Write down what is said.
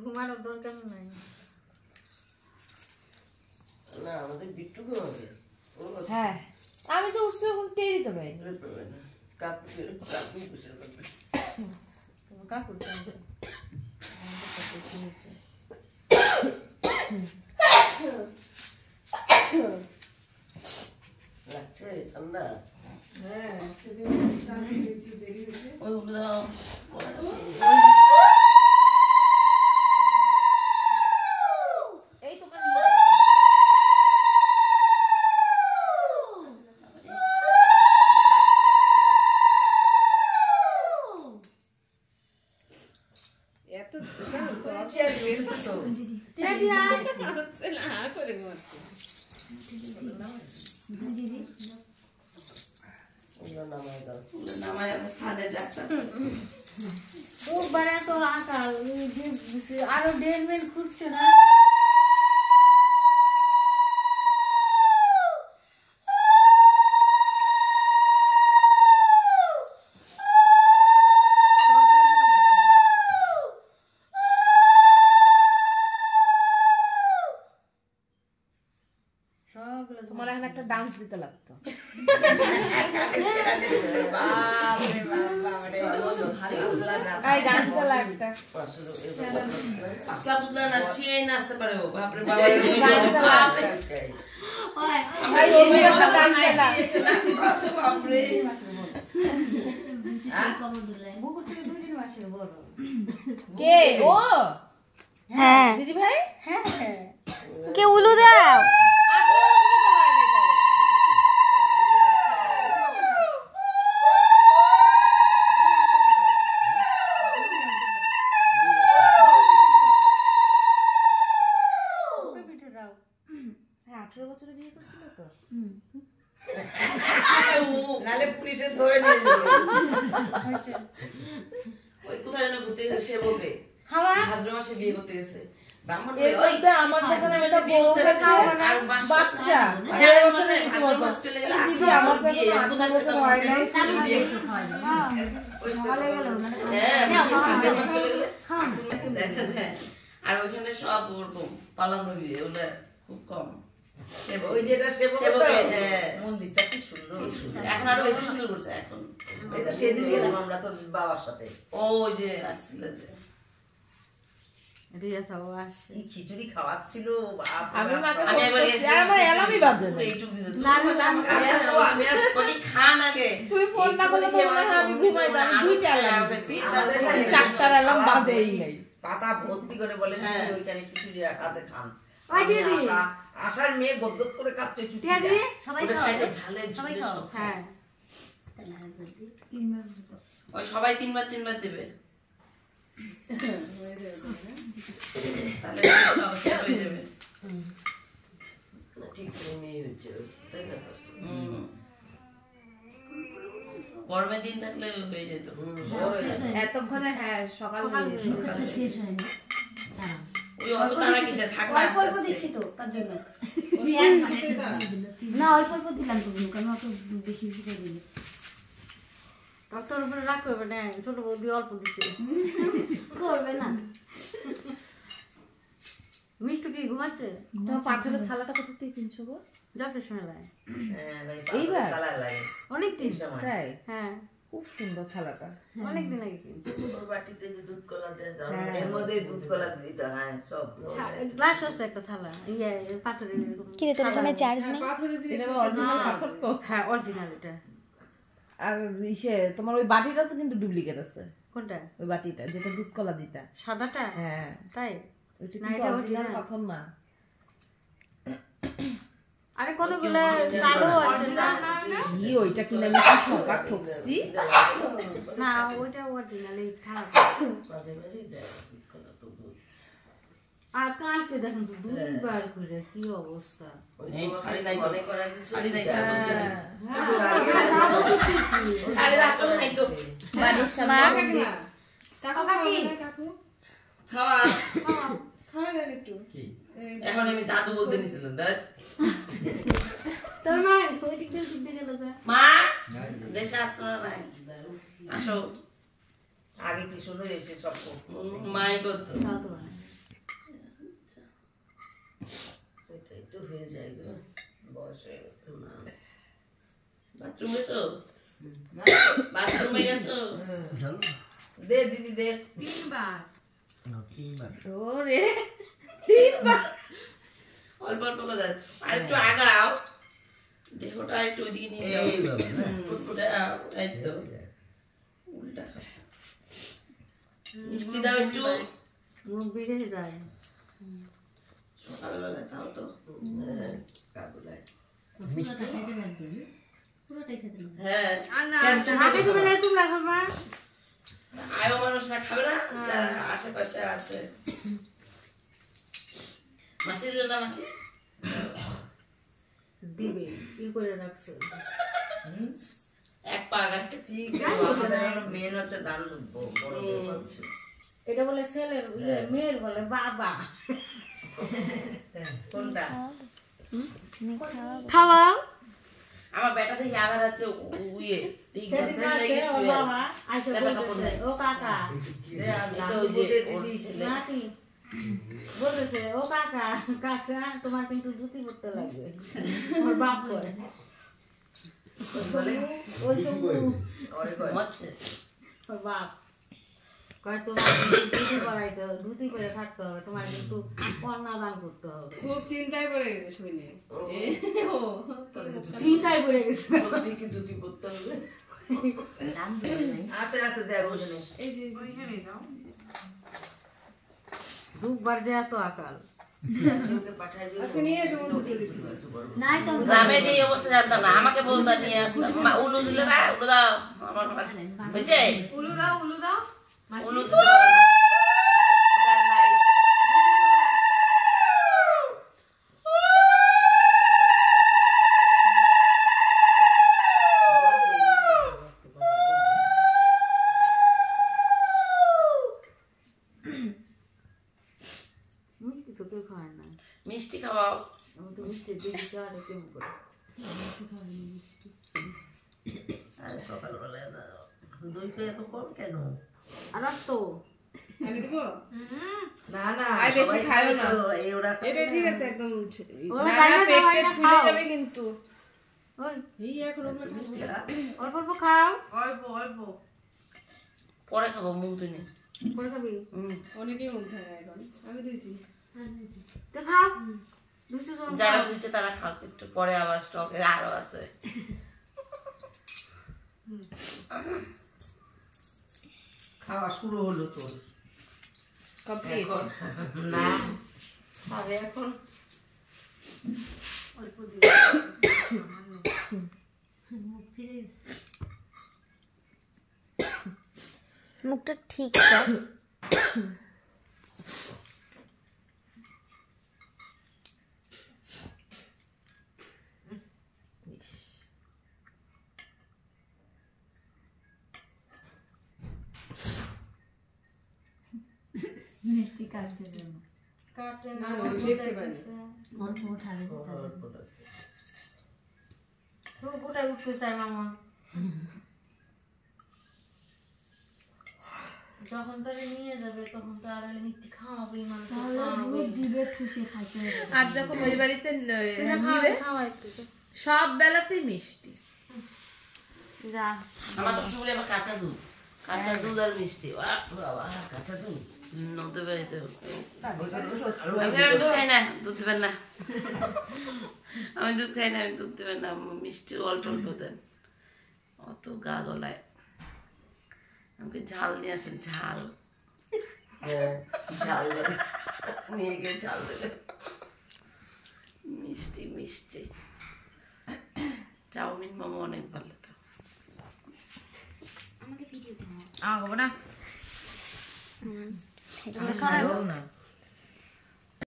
ঘুমানোর দরকার নাই না আমাদের বিট্টু ঘুমাবে হ্যাঁ আমি তো উঠছি এখন টেরই তো পাই কাকুর লাগছে ঠান্ডা হ্যাঁ সেদিন দেরি হয়েছে আরো 1.5 মিনিট খুঁজছে না তোমার এখন একটা ডান্স দিতে লাগতো গান চালা একটা পাতলা পুতলা নাচিয়ে নাচতে পারে ও বাপরে বাবা গান চালা বাপরে কে ও হ্যাঁ দিদি ভাই হ্যাঁ কে উলু দাও হ্যাঁ 18 বছরে বিয়ে করছিল তো নালে পুলিশে ধরে নিয়ে যাবে ওই কোথায় যেন ঘুরতে গেছে সে বলবে খাওয়া ভাদ্র মাসে বিয়ে করতে গেছে ব্রাহ্মণ এইটা আমার দোকানে একটা বউ আছে আর বাচ্চা চলে গেল দিদি আমার বিয়ে 8 বছর হয় নাই বিয়ে ঠিক হয় না সকালে গেল মানে হ্যাঁ চলে গেলে দেখা যায় আর ওখানে সব ওরকম পালানো বিয়ে ওগুলো খুব কম ওই যেটা মন্দিরটা কি সুন্দর এখন আরো বেশি সুন্দর করছে এখন সেদিন গেলাম আমরা তোর বাবার সাথে ওই যে আসছিল যে খিচুড়ি খাওয়াচ্ছিল আমি আমার এলামি বাজে খান আগে তুই ফোন না করলে তো মনে হয় আমি ঘুমাইতাম দুইটা অ্যালার্ম দিছি চারটার অ্যালার্ম বাজেই নাই পাতা ভর্তি করে বলে ওইখানে খিচুড়ি রাখা আছে খান আশার মেয়ে গদগদ করে কাঁপছে চুটি সবাই ঝালে ঝুলে হ্যাঁ ওই সবাই 3 বার দেবে তাহলে সব শেষ হয়ে যাবে ঠিক মেয়ে হচ্ছে তাই না গরমের দিন থাকলে হয়ে যেত এতক্ষণে হ্যাঁ সকালে শেষ হয়নি ওই অত তারা কিসে থাক না আস্তে আস্তে দেখছি তো তার জন্য না অল্প অল্প দিলাম তো কারণ অত বেশি বেশি করে দিলি তোর উপরে রাগ করবে না ছোট বৌদি অল্প দিচ্ছে করবে না মিষ্টি কি ঘুমাচ্ছে তোমার পাথরের থালাটা কোথা থেকে কিনছো গো যাবে মেলায় হ্যাঁ ভাই এইবার কালার লাগে অনেকদিন তাই হ্যাঁ খুব সুন্দর থালাটা অনেকদিন আগে কিনছি ওর বাটিতে যে দুধ কলা দেয় এর মধ্যে দুধ কলা দিতে হয় সব গ্লাস আছে একটা থালা ইয়ে পাথরের কি রে তোর ফোনে চার্জ নেই এটা অরিজিনাল পাথর তো হ্যাঁ অরিজিনাল এটা আর ইসে তোমার ওই বাটিটা তো কিন্তু ডুপ্লিকেট আছে কোনটা ওই বাটিটা যেটা দুধ কলা দিতা সাদাটা হ্যাঁ তাই ওইটা না, কিন্তু এটা অরিজিনাল original। পাথর না আরে কতগুলো কালো আছে না কি ওইটা কিনে আমি কি ঠকছি না ওইটা অরিজিনাল এই থাক মাঝে মাঝে দেয় দুধ কলা তো দুধ আর কালকে দেখেন তো দুইবার করে কি অবস্থা এই খালি নাই তো খালি নাই তো শাড়ি রাখো নাই তো বাড়ির সামনে খাওয়া খাওয়া দেন একটু এখন আমি দাদু বলতে নিছিলাম দাদ তোর মা ওই দিক দিয়ে গেল মা দেশে আসছো না নাই আসো আগে কি সুন্দর এসে সব মাই করতো তাও তো হয়। এটাই তো হয়ে যায় গো বয়স হয়ে গেছে বাথরুম গেছো বাথরুমে গেছো দে দিদি দে 3 বার ওরে অল্প অল্প করে দেন আর একটু আগাও দেহটা একটু ওইদিকে নিয়ে যাও দাও, এই তো উল্টা খায় মিষ্টি দাও একটু মুখ বেড়ে যায়। সকালবেলায় তাও তো কাবুলায় পুরোটা খাইতে পারবেন পুরোটাই খেতে পারবেন হ্যাঁ আগে তুমি না তোমরা খাবা আয়ো মানুষরা খাবে না যারা আশেপাশে আছে মাসি দিল না মাসি দিবে কি করে রাখছো এক পা আগাতে ঠিক আছে আমাদের হলো মেন হচ্ছে দান বড় হচ্ছে এটা বলে ছেলের মেয়ের বলে বাবা কোনটা খাওয়াও আমার বেটা দেখি আধা রাত্রে উইয়ে সেদিন আছে ও বাবা আইসা বলতেছে ও কাকা নাতি বলতেছে ও কাকা কাকা তোমার কিন্তু ধুতি পরতে লাগবে ওর বাপ করে ওই শম্ভু ঘুমাচ্ছে ওর বাপ কয় তোমার ধুতি পরাইতে হবে ধুতি পরে থাকতে হবে তোমার কিন্তু কন্যাদান করতে হবে খুব চিন্তায় পড়ে গেছে শুনে চিন্তায় পড়ে গেছে দিকে দুটি পড়তে হবে আচ্ছা আচ্ছা দেখ ওখানে এই যে দুবার যে এত আকাল আজকে নিয়ে এসো নাই তো গ্রামে যে এই অবস্থা জানতাম না আমাকে বলতো নিয়ে আসতাম উলু দিলে না উলু দাও আমার হয়েছে উলু দাও উলু দিলে হবে না। ওটার নাই। মিষ্টি তো কেউ খায় না মিষ্টি খাওয়াও আমি তো মিষ্টি দেখি খাওয়াটা কেমন করে আরে সকালবেলায় দই খেয়ে এত কম কেন আর তো আমি দেবো না না আর বেশি সবাই খায়ও না। তো, এই ওরা এটা ঠিক আছে একদম ওরা না বাইরে পেট খাওয়ায় টেট না, ফুলে খাও। যাবে কিন্তু ওই এই এখন আমরা অল্প অল্প খাও অল্প পরে খাবো মুখ দিনে পরে খাবি অনেকেই মন থাকে এখন আমি দিয়েছি তো খাও দুশো জন যারা দিচ্ছে তারা খাও একটু পরে আবার স্টকে আরো আছে খাওয়া শুরু হলো তোর কমপ্লিট না খাবে এখন অল্প দিও মুখ ফিরে গেছে মুখটা ঠিক কর মিষ্টি কাটতেছে না কাটে না, না না, দেখতে পাই না। অল্প উঠাবে তো গোটায় উঠতে চায় মামা যখন তারে নিয়ে যাবে তখন তো আর মিষ্টি খাওয়াবে মানুষ তাহলে দুধ দিবে ঠুসে খাইতে হবে আর যখন ওই বাড়িতে খাওয়াবে খাওয়াই সব বেলাতেই মিষ্টি যা আমার শ্বশুর আবার কাঁচা দুধ আর মিষ্টি বাবা কাঁচা দুধ নতুন বাড়িতে আমি দুধ খাই না দুধ দেবেন না আমি দুধ খাই না আমি দুধ দেবেন না মিষ্টি অল্প অল্প দেন অত গা গলায় আমাকে ঝাল নিয়ে আসেন ঝাল ঝাল নিয়ে গিয়ে ঝাল দেবেন মিষ্টি মিষ্টি চাউমিন মোমো অনেক ভালো তো হবে না খাইতে